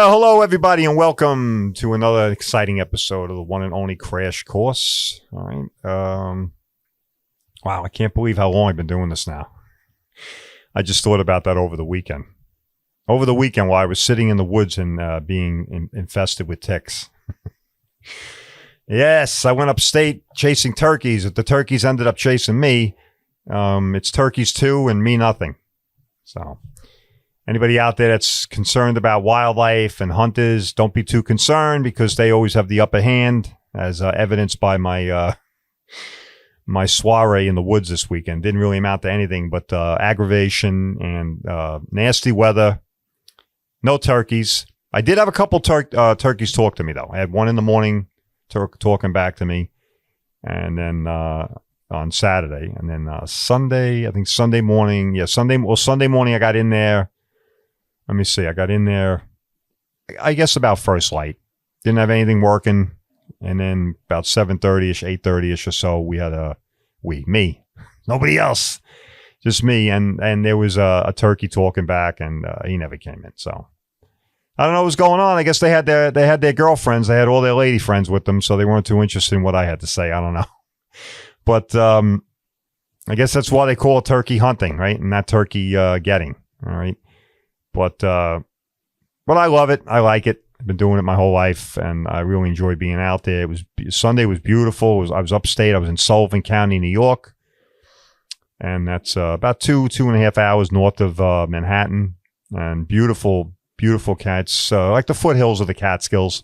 Well, hello, everybody, and welcome to another exciting episode of the one and only Crash Course. All right. Wow, I can't believe how long I've been doing this now. I just thought about that over the weekend. Over the weekend, while I was sitting in the woods and being infested with ticks. Yes, I went upstate chasing turkeys. The turkeys ended up chasing me. It's turkeys too, and me nothing. So, anybody out there that's concerned about wildlife and hunters, don't be too concerned because they always have the upper hand, as evidenced by my my soiree in the woods this weekend. Didn't really amount to anything but aggravation and nasty weather. No turkeys. I did have a couple turkeys talk to me, though. I had one in the morning talking back to me, and then on Saturday, and then Sunday, I think Sunday morning. Yeah, Sunday morning I got in there. Let me see. I got in there, I guess about first light. Didn't have anything working. And then about 7:30-ish, 8:30-ish or so, we had me, nobody else, just me. And there was a turkey talking back, and he never came in. So I don't know what was going on. I guess they had their girlfriends. They had all their lady friends with them, so they weren't too interested in what I had to say. I don't know. But I guess that's why they call it turkey hunting, right? And not turkey getting, all right? But I love it. I like it. I've been doing it my whole life, and I really enjoy being out there. Sunday was beautiful. I was upstate. I was in Suffolk County, New York, and that's about 2.5 hours north of Manhattan. And beautiful, beautiful cats, like the foothills of the Catskills.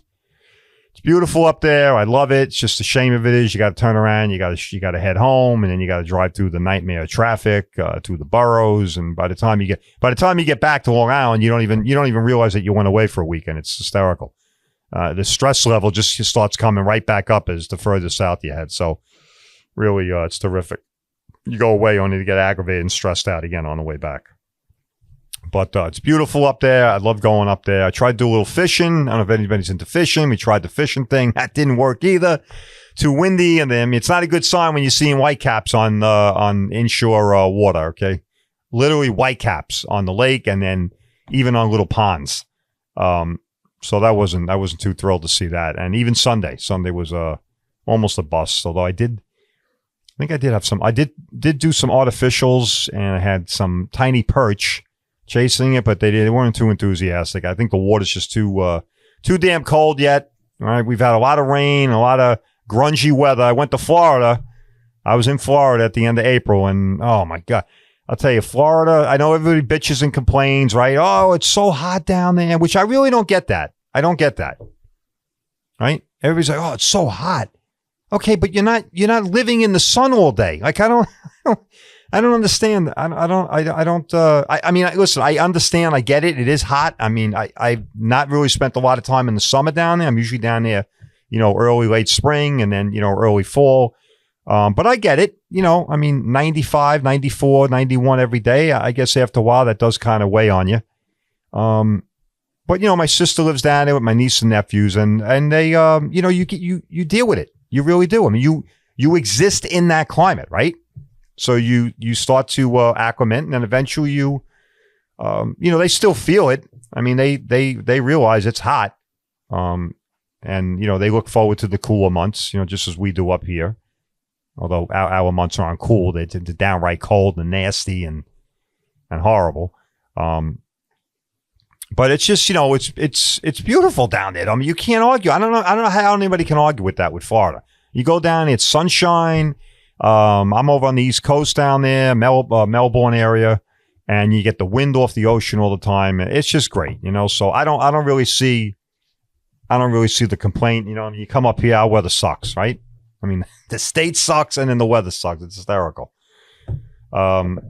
It's beautiful up there. I love it. It's just the shame of it is you got to turn around. You got to head home, and then you got to drive through the nightmare of traffic through the boroughs. And by the time you get back to Long Island, you don't even realize that you went away for a weekend. It's hysterical. The stress level just starts coming right back up as the further south you head. So really, it's terrific. You go away only to get aggravated and stressed out again on the way back. But it's beautiful up there. I love going up there. I tried to do a little fishing. I don't know if anybody's into fishing. We tried the fishing thing. That didn't work either. Too windy. And then it's not a good sign when you're seeing whitecaps on inshore water, okay? Literally whitecaps on the lake and then even on little ponds. So I wasn't too thrilled to see that. And even Sunday was almost a bust. Although I did do some artificials, and I had some tiny perch chasing it, but they weren't too enthusiastic. I think the water's just too damn cold yet. All right, we've had a lot of rain, a lot of grungy weather. I went to Florida. I was in Florida at the end of April, and oh my God, I'll tell you, Florida. I know everybody bitches and complains, right? Oh, it's so hot down there, which I really don't get that. I don't get that. Right? Everybody's like, oh, it's so hot. Okay, but you're not living in the sun all day. Like I don't understand. I mean, listen, I understand. I get it. It is hot. I mean, I've not really spent a lot of time in the summer down there. I'm usually down there, early, late spring and then, early fall. But I get it. I mean, 95, 94, 91 every day. I guess after a while that does kind of weigh on you. But, my sister lives down there with my niece and nephews and they, you deal with it. You really do. I mean, you exist in that climate, right? So you start to acclimate, and then eventually they still feel it. I mean, they realize it's hot, and they look forward to the cooler months, just as we do up here. Although our months aren't cool, they're downright cold and nasty and horrible. But it's just it's beautiful down there. I mean, you can't argue. I don't know how anybody can argue with that with Florida. You go down, it's sunshine. I'm over on the East Coast down there, Melbourne area, and you get the wind off the ocean all the time. It's just great, So I don't really see the complaint. You come up here, our weather sucks, right? I mean, the state sucks, and then the weather sucks. It's hysterical. I don't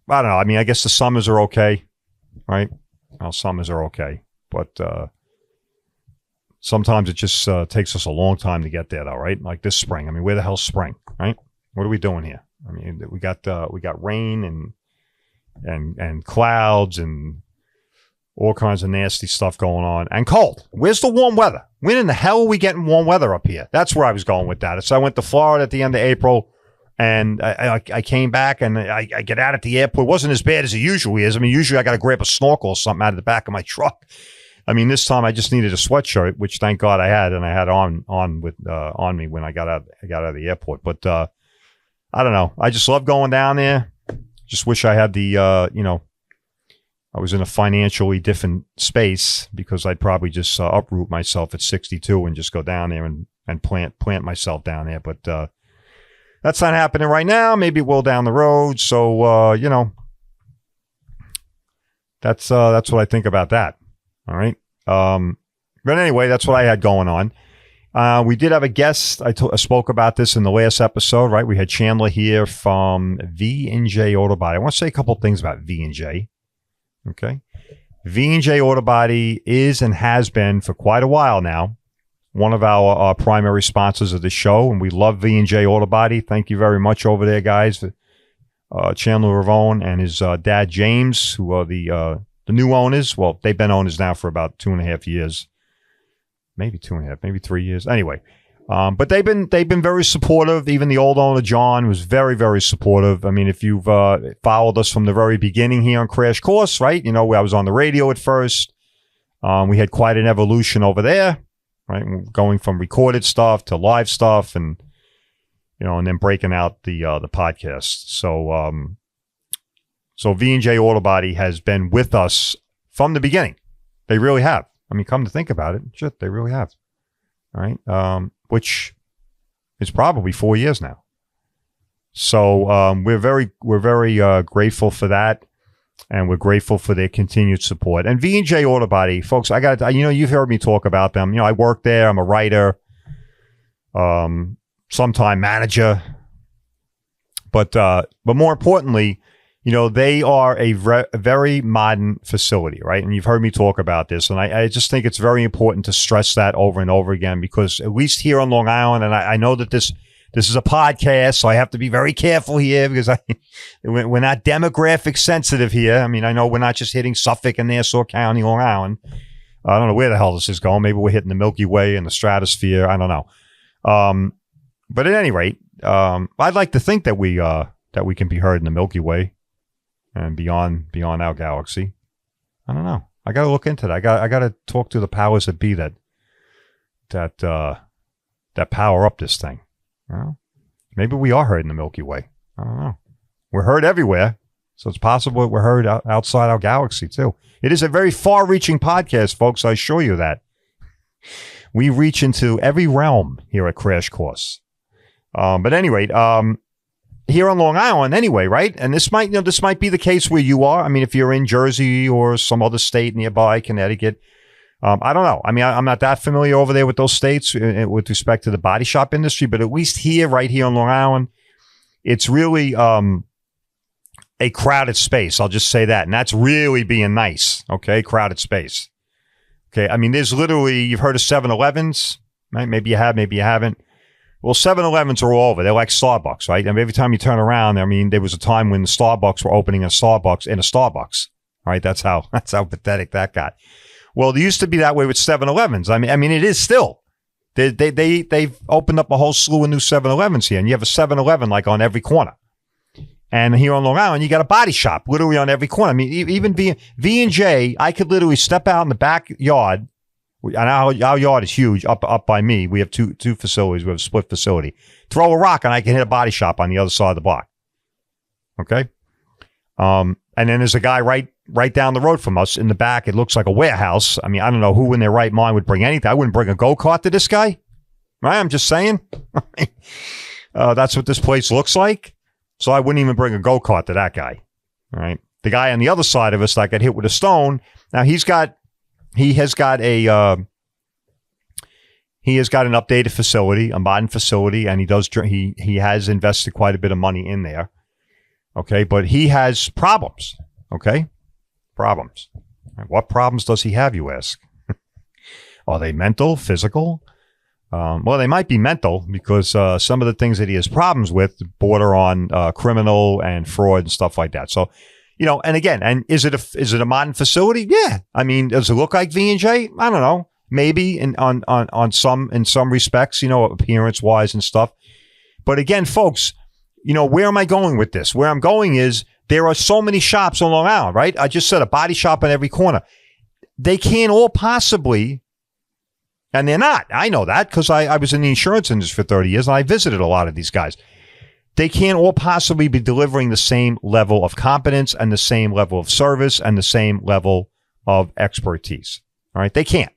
know. I mean, I guess the summers are okay, right? Well, summers are okay, but sometimes it just takes us a long time to get there, though, right? Like this spring. I mean, where the hell's spring, right? What are we doing here? I mean, we got rain and clouds and all kinds of nasty stuff going on, and cold. Where's the warm weather? When in the hell are we getting warm weather up here? That's where I was going with that. So I went to Florida at the end of April, and I came back, and I get out at the airport. It wasn't as bad as it usually is. I mean, usually I got to grab a snorkel or something out of the back of my truck. I mean, this time I just needed a sweatshirt, which thank God I had, and I had on me when I got out of the airport. But I don't know. I just love going down there. Just wish I had the I was in a financially different space, because I'd probably just uproot myself at 62 and just go down there and plant myself down there. But that's not happening right now. Maybe it will down the road. So that's what I think about that. All right. But anyway, that's what I had going on. We did have a guest. I spoke about this in the last episode, right? We had Chandler here from V&J Auto Body. I want to say a couple of things about V&J. Okay. V&J Auto Body is and has been for quite a while now one of our primary sponsors of the show, and we love V&J Auto Body. Thank you very much over there, guys. Chandler Ravone and his dad, James, who are the new owners. Well, they've been owners now for about 2.5 years. Maybe 2.5, maybe 3 years. Anyway, but they've been very supportive. Even the old owner, John, was very, very supportive. I mean, if you've followed us from the very beginning here on Crash Course, right? I was on the radio at first. We had quite an evolution over there, right? Going from recorded stuff to live stuff, and and then breaking out the podcast. So V&J Auto Body has been with us from the beginning. They really have. I mean, come to think about it, shit, they really have. All right. Which is probably 4 years now. So we're very grateful for that, and we're grateful for their continued support. And V&J Auto Body, folks, I got you've heard me talk about them. I work there. I'm a writer, sometime manager, but more importantly, they are a very modern facility, right? And you've heard me talk about this, and I just think it's very important to stress that over and over again, because at least here on Long Island, and I know that this is a podcast, so I have to be very careful here, because we're not demographic sensitive here. I mean, I know we're not just hitting Suffolk and Nassau County, Long Island. I don't know where the hell this is going. Maybe we're hitting the Milky Way and the stratosphere. I don't know. But at any rate, I'd like to think that we can be heard in the Milky Way and beyond our galaxy. I don't know. I got to look into that. I got to talk to the powers that be that power up this thing. Maybe we are heard in the Milky Way. I don't know. We're heard everywhere, so it's possible that we're heard outside our galaxy too. It is a very far-reaching podcast, folks. I assure you that. We reach into every realm here at Crash Course. But anyway, here on Long Island anyway, right? And this might be the case where you are. I mean, if you're in Jersey or some other state nearby, Connecticut, I don't know. I mean, I'm not that familiar over there with those states with respect to the body shop industry, but at least right here on Long Island, it's really a crowded space. I'll just say that. And that's really being nice. Okay. Crowded space. Okay. I mean, there's literally, you've heard of 7-Elevens, right? Maybe you have, maybe you haven't. Well, 7-Elevens are all over. They're like Starbucks, right? And every time you turn around, I mean, there was a time when the Starbucks were opening a Starbucks in a Starbucks, right? That's how pathetic that got. Well, it used to be that way with 7-Elevens. I mean, it is still. They've opened up a whole slew of new 7-Elevens here, and you have a 7-Eleven like on every corner. And here on Long Island, you got a body shop literally on every corner. I mean, even V&J, I could literally step out in the backyard. And our yard is huge up by me. We have two facilities. We have a split facility. Throw a rock and I can hit a body shop on the other side of the block. Okay. And then there's a guy right down the road from us in the back. It looks like a warehouse. I mean, I don't know who in their right mind would bring anything. I wouldn't bring a go-kart to this guy. Right? I'm just saying. That's what this place looks like. So I wouldn't even bring a go-kart to that guy. All right. The guy on the other side of us that got hit with a stone. Now he has got an updated facility, a modern facility, and he has invested quite a bit of money in there. Okay, but he has problems. Okay, problems. What problems does he have, you ask? Are they mental, physical? Well, they might be mental, because some of the things that he has problems with border on criminal and fraud and stuff like that. So, and again, is it a modern facility? Yeah. I mean, does it look like V&J? I don't know. Maybe in some respects, appearance wise and stuff. But again, folks, where am I going with this? Where I'm going is there are so many shops on Long Island, right? I just said a body shop on every corner. they can't all possibly, and they're not. I know that because I was in the insurance industry for 30 years and I visited a lot of these guys. They can't all possibly be delivering the same level of competence and the same level of service and the same level of expertise. All right? They can't.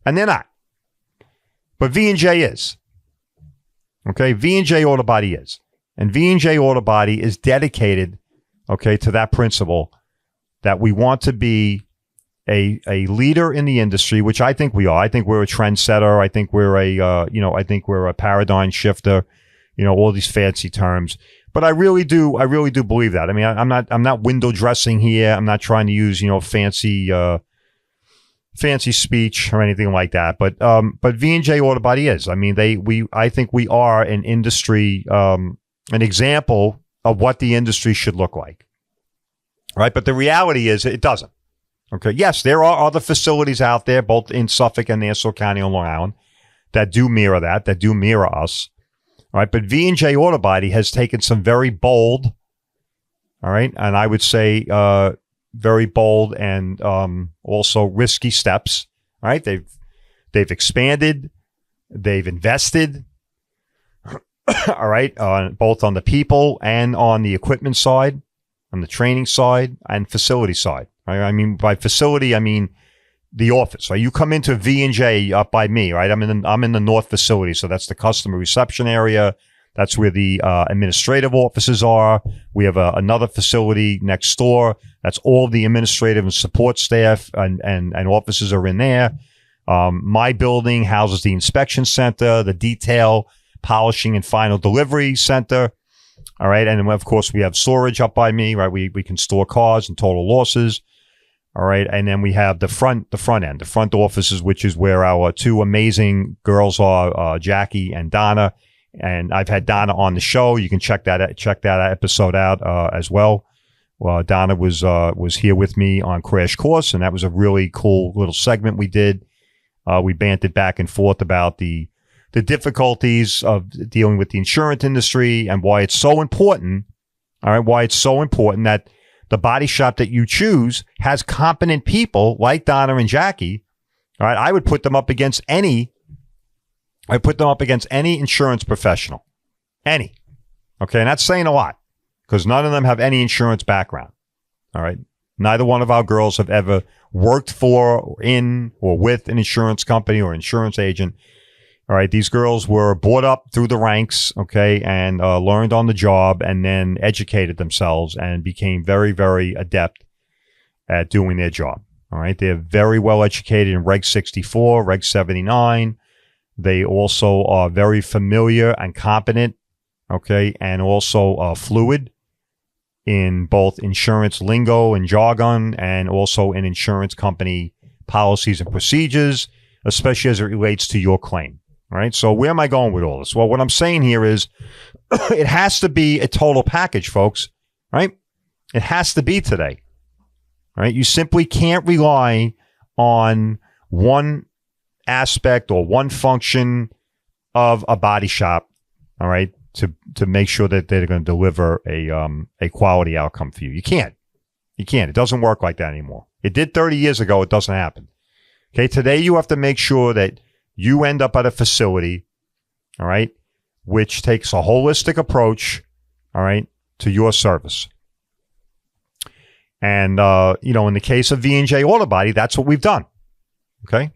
And they're not. But V&J is. Okay? V&J Auto Body is. And V&J Auto Body is dedicated, okay, to that principle that we want to be a leader in the industry, which I think we are. I think we're a trendsetter. I think we're a paradigm shifter. All these fancy terms, but I really do believe that. I mean, I'm not window dressing here. I'm not trying to use, fancy speech or anything like that. But V&J Auto Body is. I mean, I think we are an industry, an example of what the industry should look like. Right. But the reality is it doesn't. Okay. Yes, there are other facilities out there, both in Suffolk and Suffolk County on Long Island, that do mirror that do mirror us. All right, but V&J Auto Body has taken some very bold, all right, and I would say very bold and also risky steps. All right, they've expanded, they've invested, all right, both on the people and on the equipment side, on the training side and facility side. Right? I mean, by facility, I mean the office. Right? You come into V&J up by me, right? I'm in the north facility, so that's the customer reception area. That's where the administrative offices are. We have another facility next door. That's all the administrative and support staff and offices are in there. My building houses the inspection center, the detail, polishing, and final delivery center. All right, and then of course we have storage up by me. Right, we can store cars and total losses. All right. And then we have the front end, the front offices, which is where our two amazing girls are, Jackie and Donna. And I've had Donna on the show. You can check that episode out, as well. Donna was here with me on Crash Course, and that was a really cool little segment we did. We bantered back and forth about the difficulties of dealing with the insurance industry and why it's so important. All right. Why it's so important that the body shop that you choose has competent people like Donna and Jackie. All right. I would put them up against any insurance professional. Any. Okay. And that's saying a lot because none of them have any insurance background. All right. Neither one of our girls have ever worked for or in or with an insurance company or insurance agent. All right. These girls were brought up through the ranks, okay, and learned on the job and then educated themselves and became very, very adept at doing their job. All right. They're very well educated in Reg 64, Reg 79. They also are very familiar and competent, okay, and also fluid in both insurance lingo and jargon and also in insurance company policies and procedures, especially as it relates to your claim. All right. So where am I going with all this? Well, what I'm saying here is it has to be a total package, folks. Right? It has to be today. All right. You simply can't rely on one aspect or one function of a body shop. All right. To make sure that they're going to deliver a quality outcome for you. You can't. It doesn't work like that anymore. It did 30 years ago. It doesn't happen. Okay. Today you have to make sure that you end up at a facility, all right, which takes a holistic approach, all right, to your service. And, in the case of V&J Auto Body, that's what we've done. Okay.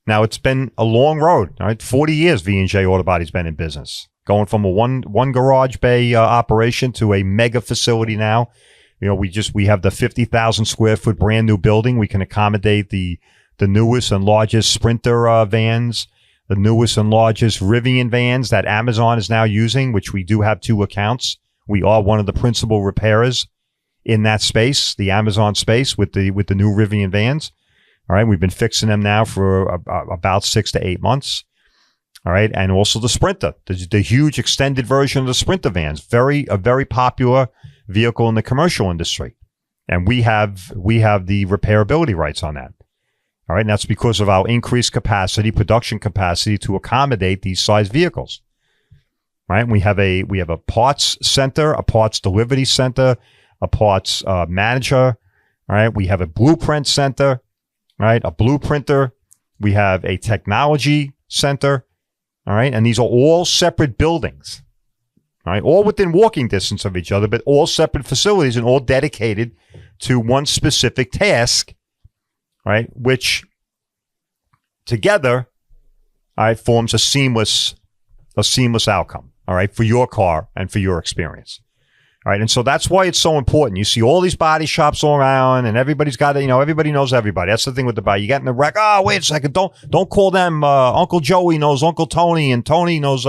Now, it's been a long road, all right? 40 years V&J Auto Body's been in business, going from a one garage bay operation to a mega facility now. We have the 50,000 square foot brand new building. We can accommodate the newest and largest Sprinter vans, the newest and largest Rivian vans that Amazon is now using, which we do have 2 accounts. We are one of the principal repairers in that space, the Amazon space with the new Rivian vans. All right. We've been fixing them now for about 6 to 8 months. All right. And also the Sprinter, the huge extended version of the Sprinter vans, a very popular vehicle in the commercial industry. And we have the repairability rights on that. All right. And that's because of our increased capacity, production capacity to accommodate these size vehicles. Right. And we have a parts center, a parts delivery center, a parts manager. All right. We have a blueprint center. right? A blueprinter. We have a technology center, all right? And these are all separate buildings, all right? All within walking distance of each other, but all separate facilities and all dedicated to one specific task, right? Which together, all right, forms a seamless outcome, all right, for your car and for your experience. All right, and so that's why it's so important. You see all these body shops all around, and everybody's got it. Everybody knows everybody. That's the thing with the body. You get in the wreck. Oh, wait a second. Don't call them. Uncle Joey knows Uncle Tony, and Tony knows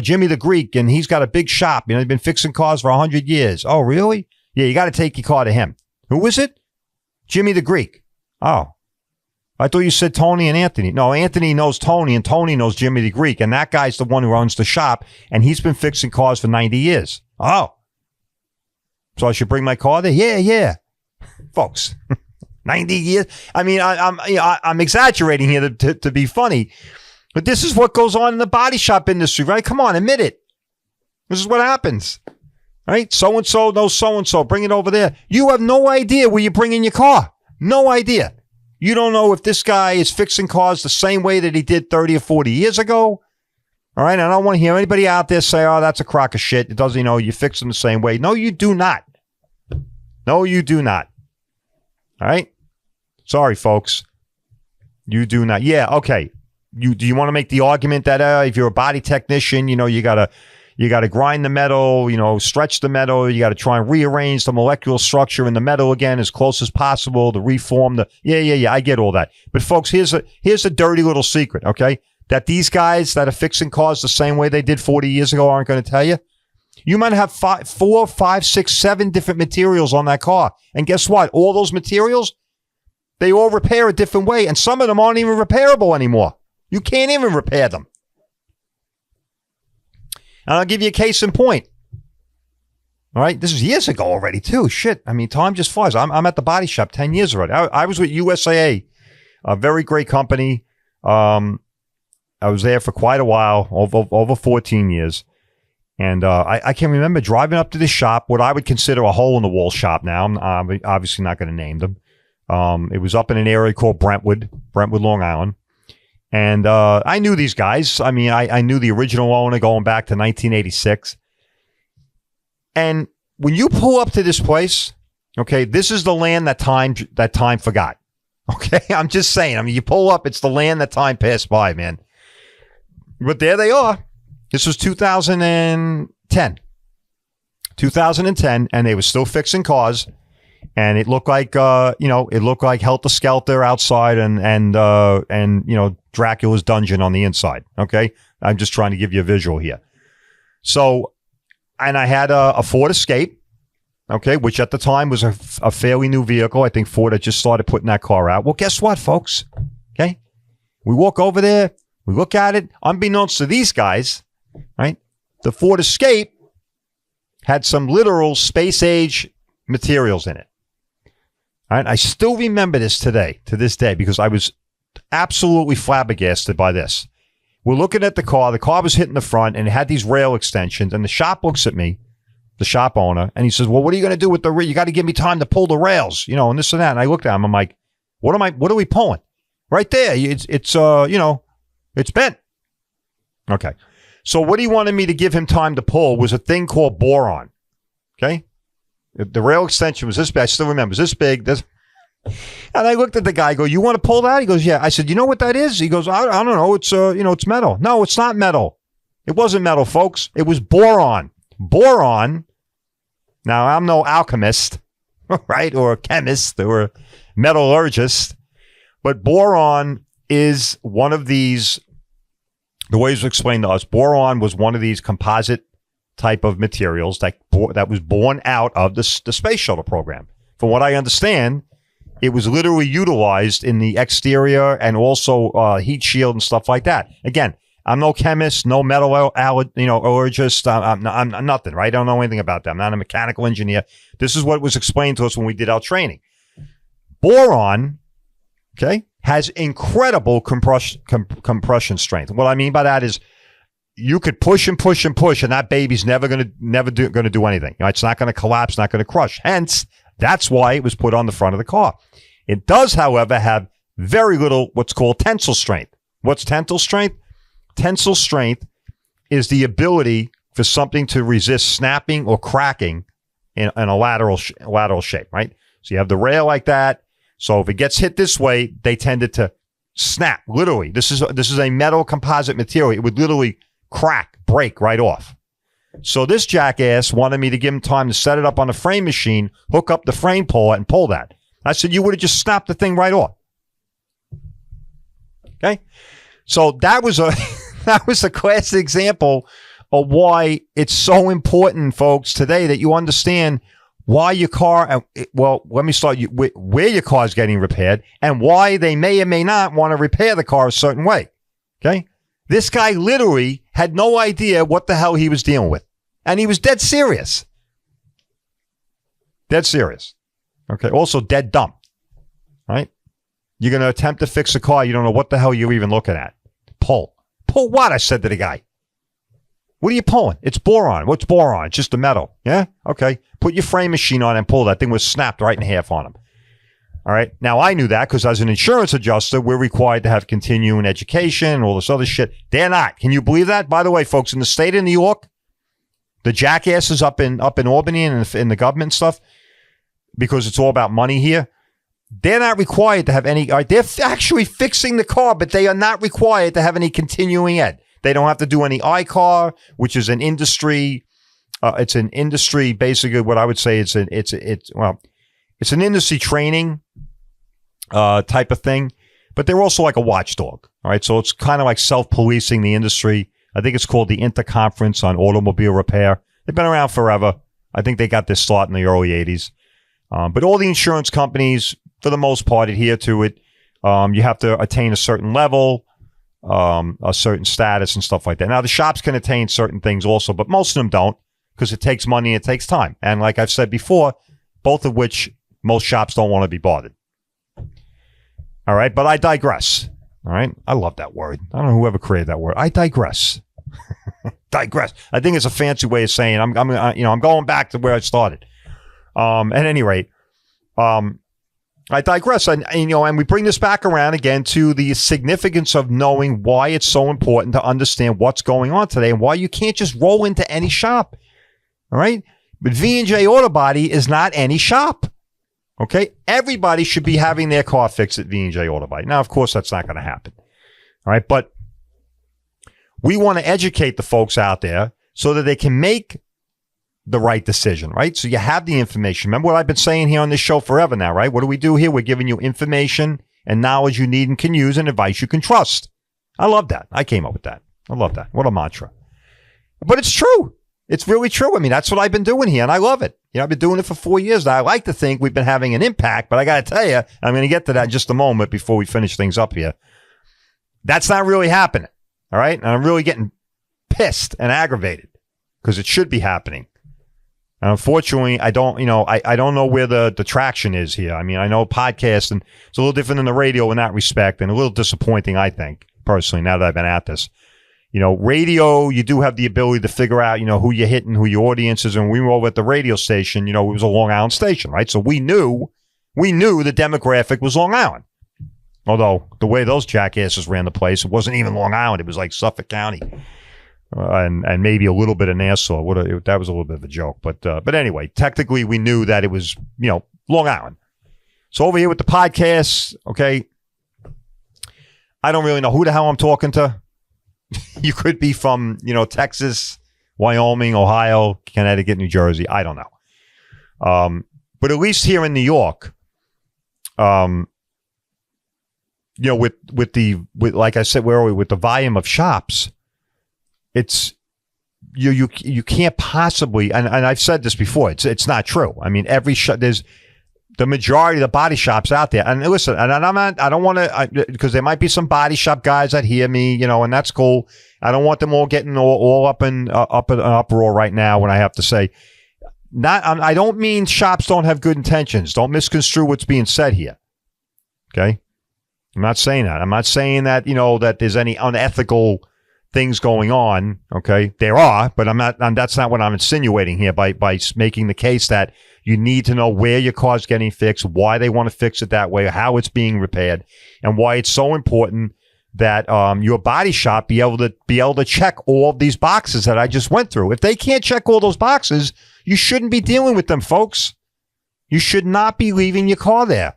Jimmy the Greek, and he's got a big shop. He's been fixing cars for 100 years. Oh, really? Yeah, you got to take your car to him. Who is it? Jimmy the Greek. Oh, I thought you said Tony and Anthony. No, Anthony knows Tony, and Tony knows Jimmy the Greek, and that guy's the one who owns the shop, and he's been fixing cars for 90 years. Oh. So I should bring my car there? Yeah. Folks, 90 years. I mean, I'm exaggerating here to be funny, but this is what goes on in the body shop industry, right? Come on, admit it. This is what happens, right? So-and-so knows so-and-so. Bring it over there. You have no idea where you're bringing your car. No idea. You don't know if this guy is fixing cars the same way that he did 30 or 40 years ago. All right, I don't want to hear anybody out there say, oh, that's a crock of shit. It doesn't, you fix them the same way. No, you do not. No, you do not. All right? Sorry, folks. You do not. Yeah, okay. Do you want to make the argument that if you're a body technician, you got to grind the metal, stretch the metal, you got to try and rearrange the molecular structure in the metal again as close as possible to reform the... Yeah, I get all that. But folks, here's a dirty little secret, okay? That these guys that are fixing cars the same way they did 40 years ago aren't going to tell you. You might have 4, 5, 6, 7 different materials on that car. And guess what? All those materials, they all repair a different way. And some of them aren't even repairable anymore. You can't even repair them. And I'll give you a case in point. All right? This is years ago already, too. Shit. I mean, time just flies. I'm at the body shop 10 years already. I was with USAA, a very great company. I was there for quite a while, over 14 years. And I can remember driving up to this shop, what I would consider a hole-in-the-wall shop now. I'm obviously not going to name them. It was up in an area called Brentwood, Long Island. And I knew these guys. I mean, I knew the original owner going back to 1986. And when you pull up to this place, okay, this is the land that time forgot. Okay, I'm just saying. I mean, you pull up, it's the land that time passed by, man. But there they are. This was 2010. 2010, and they were still fixing cars. And it looked like, it looked like Helter Skelter outside and Dracula's dungeon on the inside. Okay. I'm just trying to give you a visual here. So, and I had a Ford Escape, okay, which at the time was a fairly new vehicle. I think Ford had just started putting that car out. Well, guess what, folks? Okay. We walk over there. We look at it. Unbeknownst to these guys, right? The Ford Escape had some literal space age materials in it. All right. I still remember this to this day, because I was absolutely flabbergasted by this. We're looking at the car. The car was hitting the front, and it had these rail extensions. And the shop looks at me, the shop owner, and he says, "Well, what are you going to do with the rail? You got to give me time to pull the rails, and this and that." And I looked at him. I'm like, "What are we pulling? Right there. It's bent." Okay. So what he wanted me to give him time to pull was a thing called boron. Okay. The rail extension was this big. I still remember. It was this big. And I looked at the guy. I go, "You want to pull that?" He goes, "Yeah." I said, "You know what that is?" He goes, I don't know. It's, it's metal." No, it's not metal. It wasn't metal, folks. It was boron. Boron. Now, I'm no alchemist, right? Or a chemist or a metallurgist. But boron is one of these, the way it was explained to us, boron was one of these composite type of materials that was born out of the space shuttle program. From what I understand, it was literally utilized in the exterior and also heat shield and stuff like that. Again, I'm no chemist, no metallurgist. I'm nothing, right? I don't know anything about that. I'm not a mechanical engineer. This is what was explained to us when we did our training. Boron, okay, has incredible compression strength. What I mean by that is you could push and push and push, and that baby's never going to do anything. It's not going to collapse, not going to crush. Hence, that's why it was put on the front of the car. It does, however, have very little what's called tensile strength. What's tensile strength? Tensile strength is the ability for something to resist snapping or cracking in a lateral shape, right? So you have the rail like that. So if it gets hit this way, they tended to snap. Literally, this is a metal composite material. It would literally crack, break right off. So this jackass wanted me to give him time to set it up on the frame machine, hook up the frame puller, and pull that. I said, you would have just snapped the thing right off. Okay? So that was a classic example of why it's so important, folks, today that you understand why your car, well, let me start where your car is getting repaired and why they may or may not want to repair the car a certain way. Okay? This guy literally had no idea what the hell he was dealing with. And he was dead serious. Dead serious. Okay? Also dead dumb. Right? You're going to attempt to fix a car. You don't know what the hell you're even looking at. Pull. Pull what? I said to the guy. What are you pulling? It's boron. What's boron? It's just a metal. Yeah? Okay. Put your frame machine on and pull. That thing was snapped right in half on him. All right. Now, I knew that because as an insurance adjuster, we're required to have continuing education and all this other shit. They're not. Can you believe that? By the way, folks, in the state of New York, the jackasses up in Albany and in the government stuff, because it's all about money here, they're not required to have any. They're actually fixing the car, but they are not required to have any continuing ed. They don't have to do any iCar, which is an industry. It's an industry, basically. What I would say it's an industry training type of thing, but they're also like a watchdog. All right, so it's kind of like self-policing the industry. I think it's called the Interconference on Automobile Repair. They've been around forever. I think they got this start in the early 80s. But all the insurance companies, for the most part, adhere to it. You have to attain a certain level, a certain status and stuff like that. Now, the shops can attain certain things also, but most of them don't because it takes money and it takes time. And like I've said before, both of which most shops don't want to be bothered. All right, but I digress. All right, I love that word. I don't know whoever created that word. I digress. Digress. I think it's a fancy way of saying I'm going back to where I started. At any rate, I digress. And we bring this back around again to the significance of knowing why it's so important to understand what's going on today and why you can't just roll into any shop. All right. But V&J Auto Body is not any shop. Okay. Everybody should be having their car fixed at V&J Auto Body. Now, of course, that's not going to happen. All right. But we want to educate the folks out there so that they can make the right decision, right? So you have the information. Remember what I've been saying here on this show forever now, right? What do we do here? We're giving you information and knowledge you need and can use and advice you can trust. I love that. I came up with that. I love that. What a mantra. But it's true. It's really true. I mean, that's what I've been doing here, and I love it. I've been doing it for 4 years now. I like to think we've been having an impact, but I got to tell you, I'm going to get to that in just a moment before we finish things up here. That's not really happening, all right? And I'm really getting pissed and aggravated because it should be happening. And unfortunately, I don't know where the traction is here. I mean, I know podcasting is a little different than the radio in that respect and a little disappointing, I think, personally, now that I've been at this. Radio, you do have the ability to figure out, who you're hitting, who your audience is. And when we were over at the radio station, it was a Long Island station, right? So we knew the demographic was Long Island. Although the way those jackasses ran the place, it wasn't even Long Island. It was like Suffolk County. And maybe a little bit of Nassau. That was a little bit of a joke. But anyway, technically we knew that it was, Long Island. So over here with the podcast, okay, I don't really know who the hell I'm talking to. You could be from, Texas, Wyoming, Ohio, Connecticut, New Jersey. I don't know. But at least here in New York, with like I said, with the volume of shops, it's you can't possibly, and I've said this before, it's not true. I mean, every shop, there's the majority of the body shops out there. And listen, and I don't want to, because there might be some body shop guys that hear me, and that's cool. I don't want them all getting all up in an uproar right now when I have to say, I don't mean shops don't have good intentions. Don't misconstrue what's being said here. Okay. I'm not saying that. I'm not saying that, that there's any unethical things going on. Okay, there are, but that's not what I'm insinuating here by making the case that you need to know where your car's getting fixed, why they want to fix it that way, how it's being repaired, and why it's so important that your body shop be able to check all of these boxes that I just went through. If they can't check all those boxes, you shouldn't be dealing with them, folks. You should not be leaving your car there.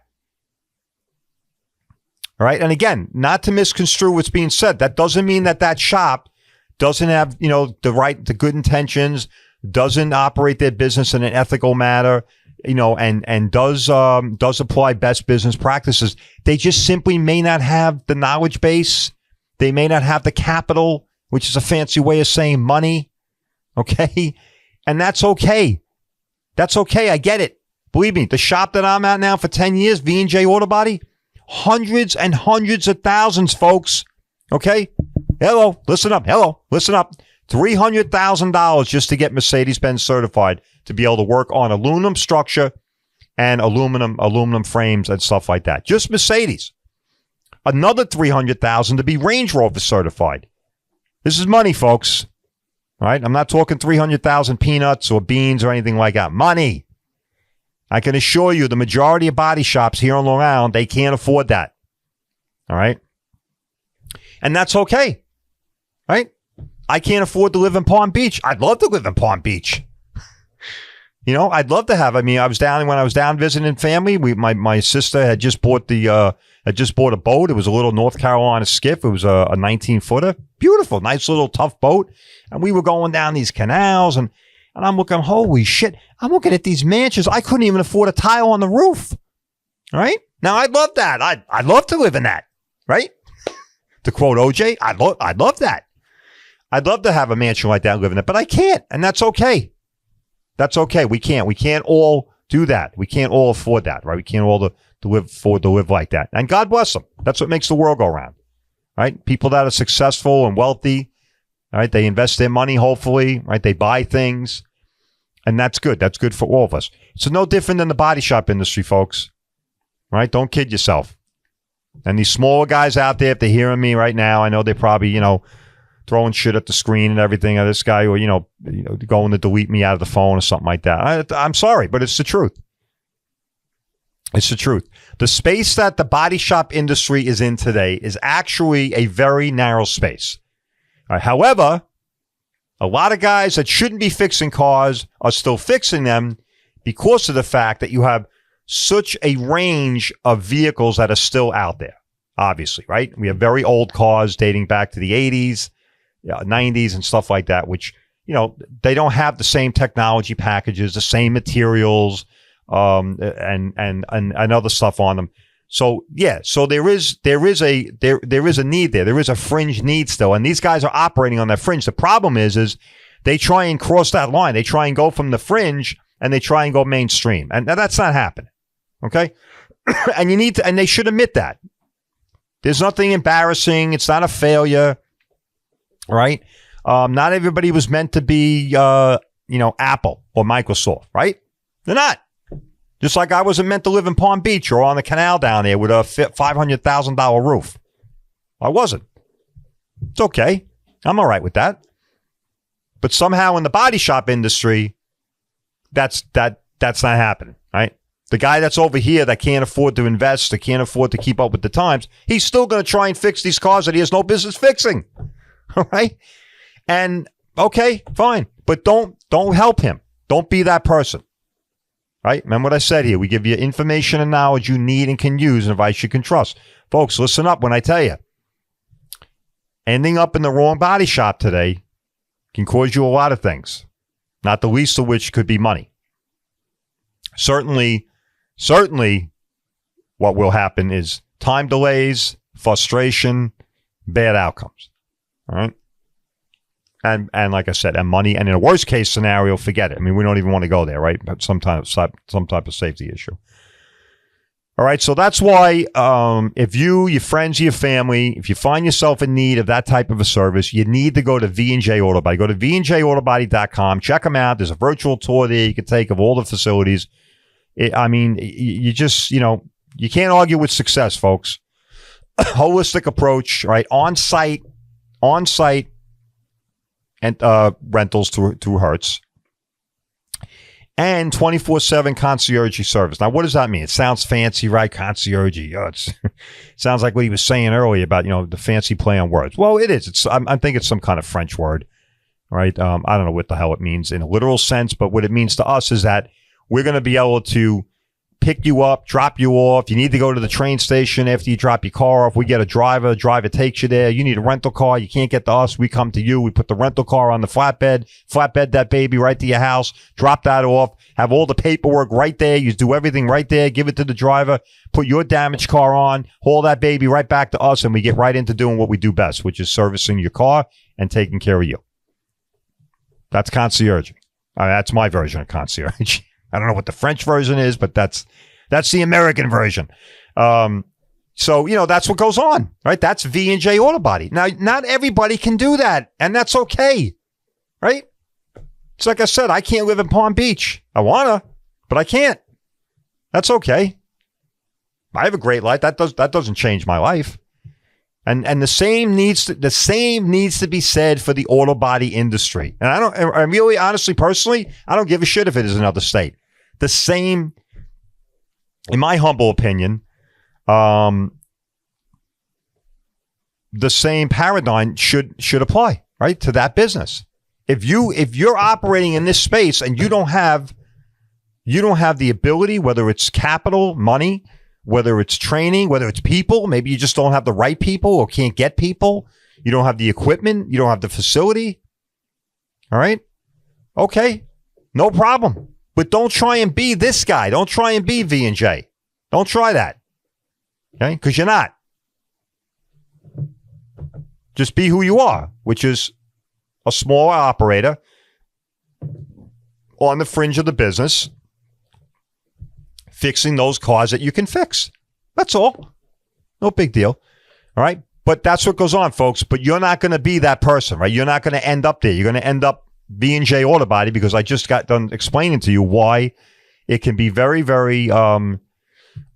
All right. And again, not to misconstrue what's being said. That doesn't mean that shop doesn't have, the good intentions, doesn't operate their business in an ethical manner, and does apply best business practices. They just simply may not have the knowledge base. They may not have the capital, which is a fancy way of saying money. Okay. And that's okay. That's okay. I get it. Believe me, the shop that I'm at now for 10 years, V&J Auto Body, hundreds and hundreds of thousands, folks. Okay? Hello, listen up. $300,000 just to get Mercedes-Benz certified to be able to work on aluminum structure and aluminum frames and stuff like that. Just Mercedes. Another $300,000 to be Range Rover certified. This is money, folks. All right? I'm not talking 300,000 peanuts or beans or anything like that. Money. I can assure you the majority of body shops here on Long Island, they can't afford that. All right? And that's okay. Right? I can't afford to live in Palm Beach. I'd love to live in Palm Beach. I'd love to have. when I was down visiting family, my sister had just bought a boat. It was a little North Carolina skiff. It was a 19-footer. Beautiful, nice little tough boat. And we were going down these canals and I'm looking, holy shit, I'm looking at these mansions. I couldn't even afford a tile on the roof. All right? Now, I'd love that. I'd love to live in that. Right? To quote OJ, I'd love that. I'd love to have a mansion like that and live in it, but I can't. And that's okay. That's okay. We can't. We can't all do that. We can't all afford that, right? We can't all afford to live like that. And God bless them. That's what makes the world go round. Right? People that are successful and wealthy, right? They invest their money, hopefully, right? They buy things. And that's good. That's good for all of us. It's no different than the body shop industry, folks. Right? Don't kid yourself. And these smaller guys out there, if they're hearing me right now, I know they're probably, throwing shit at the screen and everything of this guy, or, going to delete me out of the phone or something like that. I'm sorry, but it's the truth. It's the truth. The space that the body shop industry is in today is actually a very narrow space. However, a lot of guys that shouldn't be fixing cars are still fixing them because of the fact that you have such a range of vehicles that are still out there, obviously, right? We have very old cars dating back to the 80s, 90s and stuff like that, which, they don't have the same technology packages, the same materials, and other stuff on them. So yeah, so there is a need there. There is a fringe need still, and these guys are operating on that fringe. The problem is they try and cross that line. They try and go from the fringe and they try and go mainstream, and that's not happening. Okay, and and they should admit that. There's nothing embarrassing. It's not a failure, right? Not everybody was meant to be, Apple or Microsoft, right? They're not. Just like I wasn't meant to live in Palm Beach or on the canal down there with a $500,000 roof. I wasn't. It's okay. I'm all right with that. But somehow in the body shop industry, that's not happening, right? The guy that's over here that can't afford to invest, that can't afford to keep up with the times, he's still going to try and fix these cars that he has no business fixing. All right? And okay, fine. But don't help him. Don't be that person. Right? Remember what I said here. We give you information and knowledge you need and can use and advice you can trust. Folks, listen up when I tell you. Ending up in the wrong body shop today can cause you a lot of things, not the least of which could be money. Certainly, what will happen is time delays, frustration, bad outcomes. All right? And like I said, and money, and in a worst case scenario, forget it. I mean, we don't even want to go there, right? But some type of safety issue. All right, so that's why if you, your friends, your family, if you find yourself in need of that type of a service, you need to go to V&J Auto Body. Go to VandJAutobody.com. Check them out. There's a virtual tour there you can take of all the facilities. You just, you can't argue with success, folks. Holistic approach, right? On-site and rentals through Hertz, and 24/7 concierge service. Now, what does that mean? It sounds fancy, right? Concierge. Oh, it sounds like what he was saying earlier about, the fancy play on words. Well, it is. I think it's some kind of French word, right? I don't know what the hell it means in a literal sense, but what it means to us is that we're going to be able to pick you up, drop you off. You need to go to the train station after you drop your car off. We get a driver. Driver takes you there. You need a rental car. You can't get to us. We come to you. We put the rental car on the flatbed that baby right to your house, drop that off, have all the paperwork right there. You do everything right there. Give it to the driver. Put your damaged car on. Haul that baby right back to us, and we get right into doing what we do best, which is servicing your car and taking care of you. That's concierge. That's my version of concierge. I don't know what the French version is, but that's the American version. So, that's what goes on, right? That's V&J Auto Body. Now, not everybody can do that, and that's okay, right? It's like I said, I can't live in Palm Beach. I want to, but I can't. That's okay. I have a great life. That doesn't change my life. And the same needs to be said for the auto body industry. And I really, honestly, personally, I don't give a shit if it is another state. The same, in my humble opinion, the same paradigm should apply, right, to that business. If you're operating in this space and you don't have the ability, whether it's capital, money, whether it's training, whether it's people, maybe you just don't have the right people or can't get people. You don't have the equipment. You don't have the facility. All right. Okay. No problem. But don't try and be this guy. Don't try and be V&J. Don't try that. Okay. Because you're not. Just be who you are, which is a smaller operator on the fringe of the business, fixing those cars that you can fix. That's all. No big deal. All right. But that's what goes on, folks. But you're not going to be that person, right? You're not going to end up there. You're going to end up V&J Auto Body, because I just got done explaining to you why it can be very, very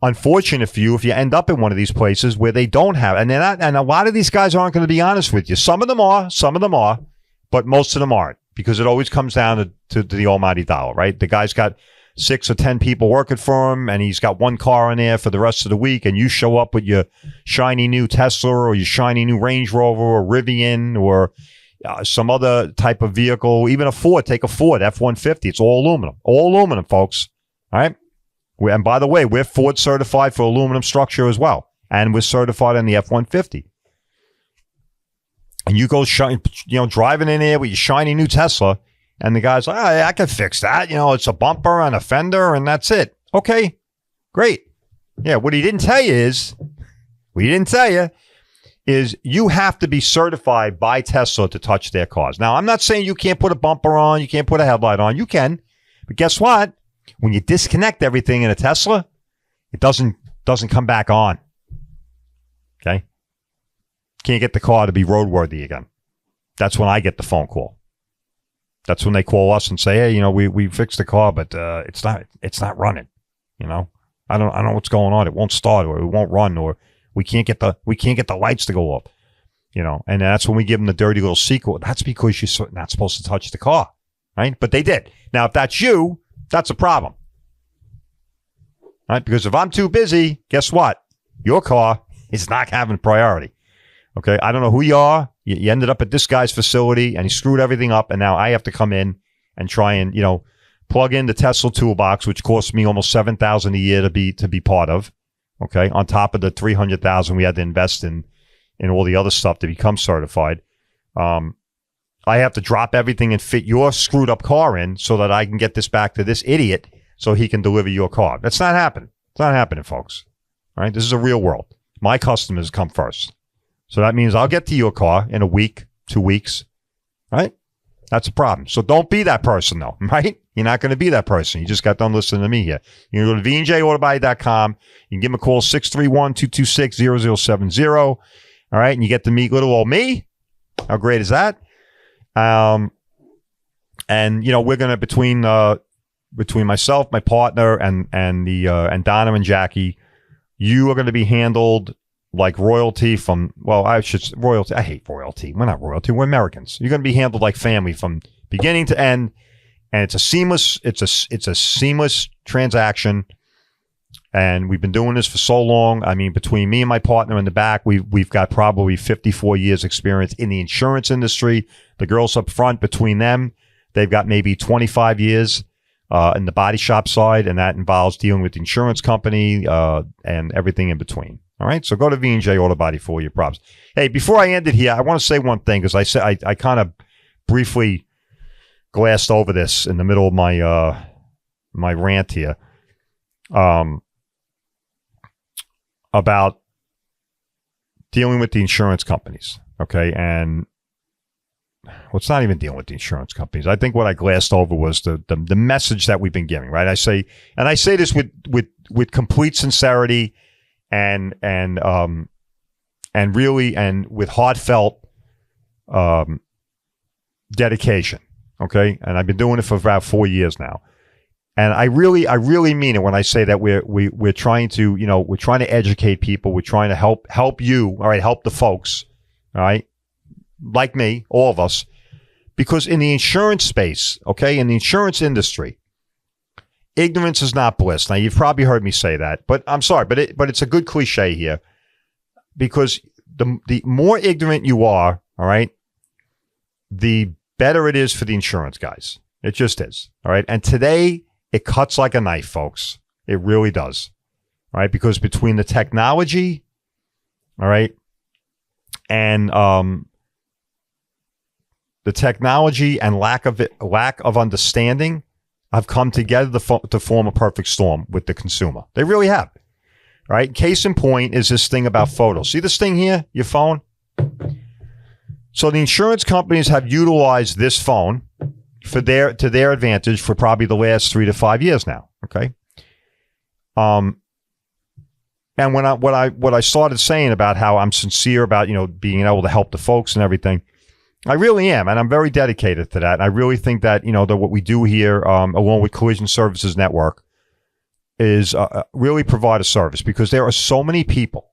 unfortunate for you if you end up in one of these places where they don't have. And they're not. And a lot of these guys aren't going to be honest with you. Some of them are, but most of them aren't, because it always comes down to the almighty dollar, right? The guy's got 6 or 10 people working for him, and he's got one car in there for the rest of the week, and you show up with your shiny new Tesla or your shiny new Range Rover or Rivian or some other type of vehicle, even a Ford. Take a Ford F-150. It's all aluminum, folks. All right. And by the way, we're Ford certified for aluminum structure as well, and we're certified in the F-150. And you go, driving in there with your shiny new Tesla, and the guy's like, oh, I can fix that. It's a bumper and a fender, and that's it. Okay, great. Yeah, what he didn't tell you is you have to be certified by Tesla to touch their cars. Now, I'm not saying you can't put a bumper on, you can't put a headlight on. You can. But guess what? When you disconnect everything in a Tesla, it doesn't come back on. Okay? Can't get the car to be roadworthy again. That's when I get the phone call. That's when they call us and say, hey, we fixed the car, but it's not running. I don't know what's going on. It won't start, or it won't run, or we can't get the lights to go off. And that's when we give them the dirty little secret. That's because you're not supposed to touch the car, right? But they did. Now, if that's you, that's a problem, right? Because if I'm too busy, guess what? Your car is not having priority. Okay, I don't know who you are. You ended up at this guy's facility, and he screwed everything up, and now I have to come in and try and plug in the Tesla toolbox, which costs me almost $7,000 a year to be part of. Okay, on top of the $300,000 we had to invest in all the other stuff to become certified. I have to drop everything and fit your screwed up car in so that I can get this back to this idiot so he can deliver your car. That's not happening. It's not happening, folks. All right, this is a real world. My customers come first. So that means I'll get to your car in a week, 2 weeks, right? That's a problem. So don't be that person, though, right? You're not going to be that person. You just got done listening to me here. You can go to VandJAutobody.com. You can give them a call, 631-226-0070. All right, and you get to meet little old me. How great is that? And we're going to between myself, my partner, and Donna and Jackie, you are going to be handled like royalty from, well, royalty. I hate royalty. We're not royalty. We're Americans. You're going to be handled like family from beginning to end. And it's a seamless transaction. And we've been doing this for so long. I mean, between me and my partner in the back, we've got probably 54 years experience in the insurance industry. The girls up front, between them, they've got maybe 25 years in the body shop side, and that involves dealing with the insurance company and everything in between. All right, so go to V&J Auto Body for all your problems. Hey, before I end it here, I want to say one thing, because I kind of briefly glassed over this in the middle of my rant here. About dealing with the insurance companies, okay? And well, it's not even dealing with the insurance companies. I think what I glassed over was the message that we've been giving, right? I say this with complete sincerity and really, and with heartfelt dedication, okay? And I've been doing it for about 4 years now. And I really mean it when I say that we're trying to, we're trying to educate people. We're trying to help you, all right, help the folks, all right, like me, all of us, because in the insurance space, okay, in the insurance industry, ignorance is not bliss. Now, you've probably heard me say that, but I'm sorry, but it's a good cliche here, because the more ignorant you are, all right, the better it is for the insurance guys. It just is, all right. And today, it cuts like a knife, folks. It really does. All right? Because between the technology, all right, and the technology and lack of understanding have come together to form a perfect storm with the consumer. They really have. All right? Case in point is this thing about photos. See this thing here, your phone? So the insurance companies have utilized this phone to their advantage for probably the last 3 to 5 years now. Okay. And what I started saying about how I'm sincere about, being able to help the folks and everything, I really am. And I'm very dedicated to that. And I really think that, that what we do here, along with Collision Services Network, is really provide a service, because there are so many people.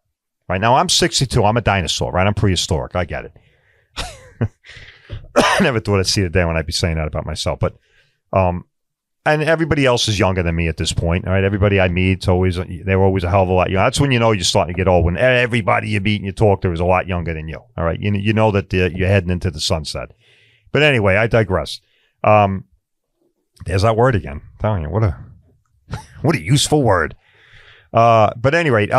Right now, I'm 62. I'm a dinosaur, right? I'm prehistoric. I get it. I never thought I'd see the day when I'd be saying that about myself, but and everybody else is younger than me at this point. All right, everybody I meet, they're always a hell of a lot younger. That's when you're starting to get old, when everybody you meet and you talk to is a lot younger than you. All right, you know that you're heading into the sunset. But anyway, I digress. There's that word again. I'm telling you, what a useful word. But anyway,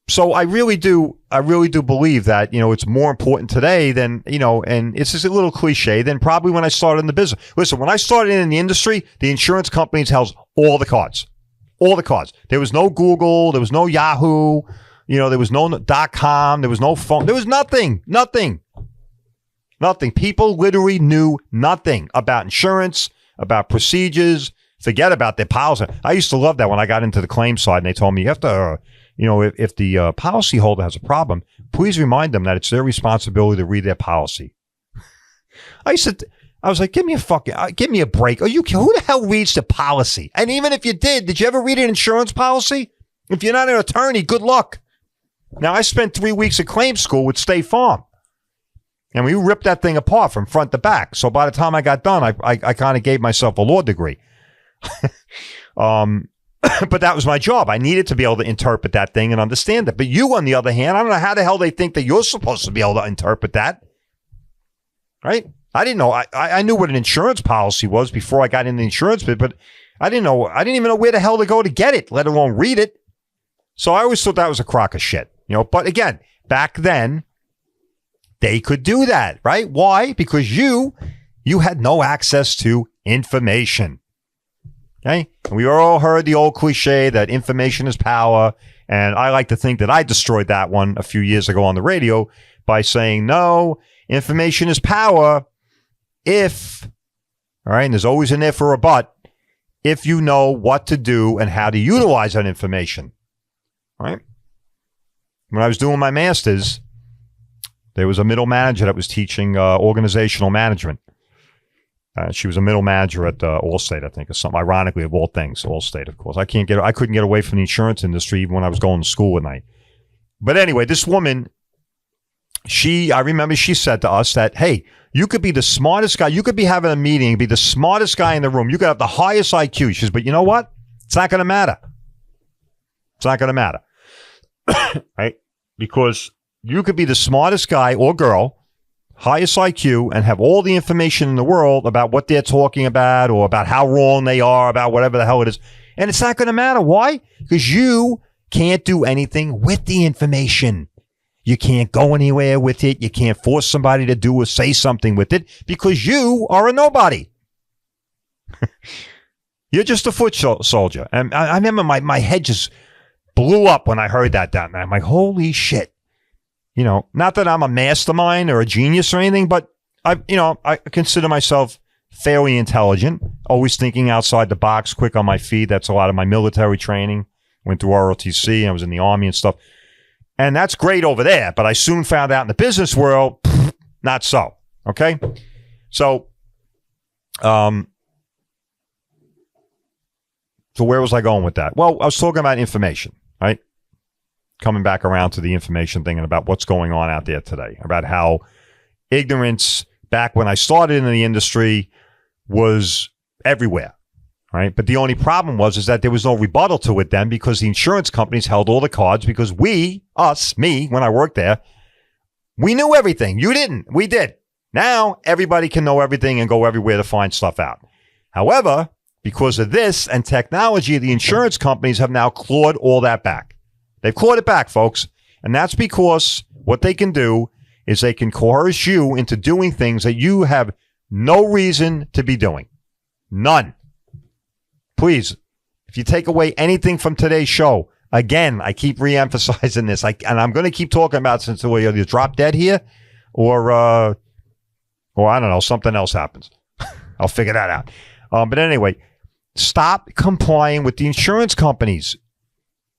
so I really do believe that, it's more important today than, and it's just a little cliche, than probably when I started in the business. Listen, when I started in the industry, the insurance companies held all the cards. All the cards. There was no Google. There was no Yahoo. There was no .com. There was no phone. There was nothing. People literally knew nothing about insurance, about procedures. Forget about their policy. I used to love that when I got into the claim side and they told me you have to, if the policyholder has a problem, please remind them that it's their responsibility to read their policy. I was like, give me a break. Who the hell reads the policy? And even if you did you ever read an insurance policy? If you're not an attorney, good luck. Now, I spent 3 weeks at claim school with State Farm, and we ripped that thing apart from front to back. So by the time I got done, I kind of gave myself a law degree. But that was my job. I needed to be able to interpret that thing and understand it. But you, on the other hand, I don't know how the hell they think that you're supposed to be able to interpret that. Right? I didn't know. I knew what an insurance policy was before I got in the insurance bit, but I didn't even know where the hell to go to get it, let alone read it. So I always thought that was a crock of shit. But again, back then, they could do that, right? Why? Because you had no access to information. Okay? And we all heard the old cliche that information is power. And I like to think that I destroyed that one a few years ago on the radio by saying, no, information is power if, all right, and there's always an if or a but, if you know what to do and how to utilize that information. All right? When I was doing my master's, there was a middle manager that was teaching organizational management. She was a middle manager at Allstate, I think, or something. Ironically, of all things, Allstate, of course. I couldn't get away from the insurance industry even when I was going to school at night. But anyway, this woman, I remember she said to us that, hey, you could be the smartest guy. You could be having a meeting, be the smartest guy in the room. You could have the highest IQ. She says, but you know what? It's not going to matter. It's not going to matter. Right? Because you could be the smartest guy or girl, highest IQ, and have all the information in the world about what they're talking about or about how wrong they are, about whatever the hell it is. And it's not going to matter. Why? Because you can't do anything with the information. You can't go anywhere with it. You can't force somebody to do or say something with it because you are a nobody. You're just a foot soldier. And I remember my head just blew up when I heard that down there. I'm like, holy shit. You know, not that I'm a mastermind or a genius or anything, but I consider myself fairly intelligent, always thinking outside the box, quick on my feet. That's a lot of my military training. Went through ROTC. I was in the Army and stuff. And that's great over there. But I soon found out in the business world, not so. Okay? So where was I going with that? Well, I was talking about information, right? Coming back around to the information thing and about what's going on out there today, about how ignorance back when I started in the industry was everywhere, right? But the only problem is that there was no rebuttal to it then because the insurance companies held all the cards because me, when I worked there, we knew everything. You didn't. We did. Now everybody can know everything and go everywhere to find stuff out. However, because of this and technology, the insurance companies have now clawed all that back. They've clawed it back, folks. And that's because what they can do is they can coerce you into doing things that you have no reason to be doing. None. Please, if you take away anything from today's show, again, I keep re-emphasizing this, and I'm going to keep talking about it since you either drop dead here or I don't know, something else happens. I'll figure that out. But anyway, stop complying with the insurance companies.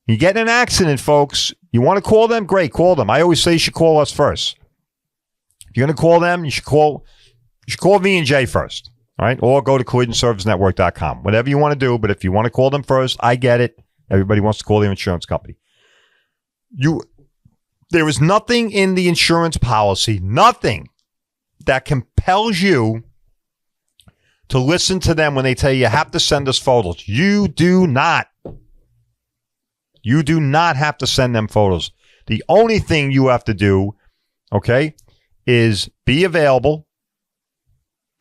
You get in an accident, folks. You want to call them? Great, call them. I always say you should call us first. If you're going to call them, you should call V&J first, all right? Or go to collisionservicenetwork.com. Whatever you want to do, but if you want to call them first, I get it. Everybody wants to call their insurance company. There is nothing in the insurance policy, nothing that compels you to listen to them when they tell you have to send us photos. You do not. You do not have to send them photos. The only thing you have to do, okay, is be available,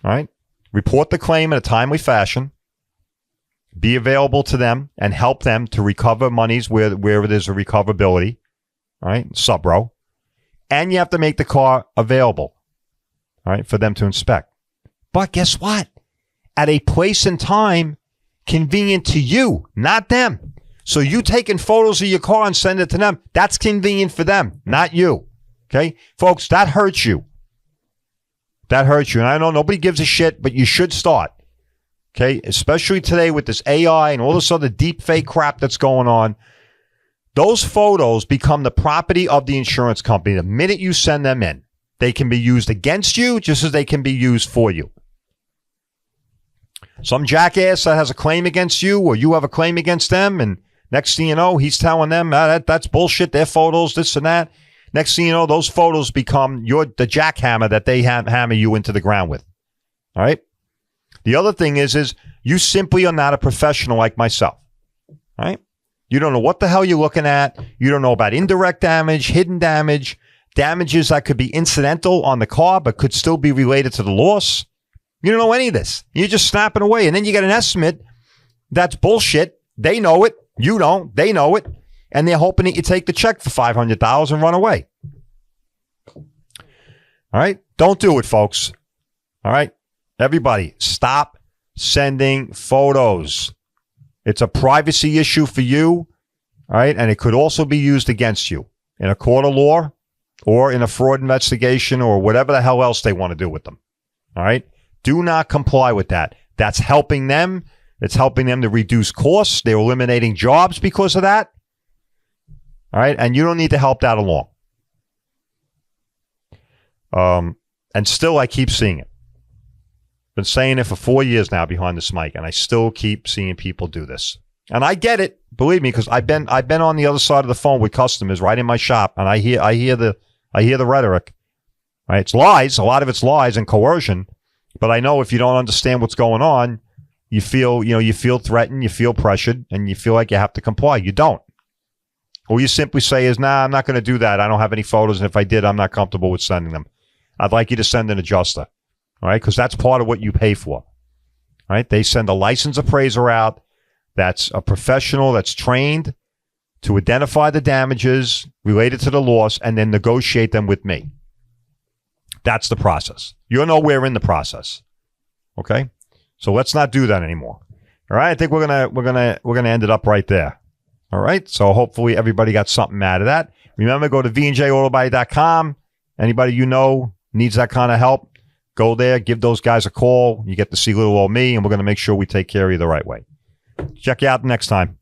all right? Report the claim in a timely fashion. Be available to them and help them to recover monies where there's a recoverability, all right, subro. And you have to make the car available, all right, for them to inspect. But guess what? At a place and time convenient to you, not them. So you taking photos of your car and send it to them, that's convenient for them, not you. Okay? Folks, that hurts you. That hurts you. And I know nobody gives a shit, but you should start. Okay? Especially today with this AI and all this other deep fake crap that's going on. Those photos become the property of the insurance company the minute you send them in. They can be used against you just as they can be used for you. Some jackass that has a claim against you or you have a claim against them, and next thing you know, he's telling them that's bullshit, their photos, this and that. Next thing you know, those photos become the jackhammer that they hammer you into the ground with. All right? The other thing is you simply are not a professional like myself. All right? You don't know what the hell you're looking at. You don't know about indirect damage, hidden damage, damages that could be incidental on the car but could still be related to the loss. You don't know any of this. You're just snapping away. And then you get an estimate that's bullshit. They know it. You don't. They know it. And they're hoping that you take the check for $500 and run away. All right? Don't do it, folks. All right? Everybody, stop sending photos. It's a privacy issue for you. All right? And it could also be used against you in a court of law or in a fraud investigation or whatever the hell else they want to do with them. All right? Do not comply with that. That's helping them. It's helping them to reduce costs. They're eliminating jobs because of that. All right. And you don't need to help that along. And still, I keep seeing it. Been saying it for 4 years now behind this mic, and I still keep seeing people do this. And I get it, believe me, because I've been on the other side of the phone with customers right in my shop, and I hear the rhetoric. Right? It's lies. A lot of it's lies and coercion. But I know if you don't understand what's going on, you feel threatened, you feel pressured, and you feel like you have to comply. You don't. All you simply say is, nah, I'm not going to do that. I don't have any photos, and if I did, I'm not comfortable with sending them. I'd like you to send an adjuster, all right? Because that's part of what you pay for, all right? They send a licensed appraiser out that's a professional that's trained to identify the damages related to the loss and then negotiate them with me. That's the process. You're nowhere in the process, okay? So let's not do that anymore, all right? I think we're gonna end it up right there. All right, so hopefully everybody got something out of that. Remember, go to V&JAutobody.com. Anybody you know needs that kind of help, go there, give those guys a call. You get to see little old me, and we're going to make sure we take care of you the right way. Check you out next time.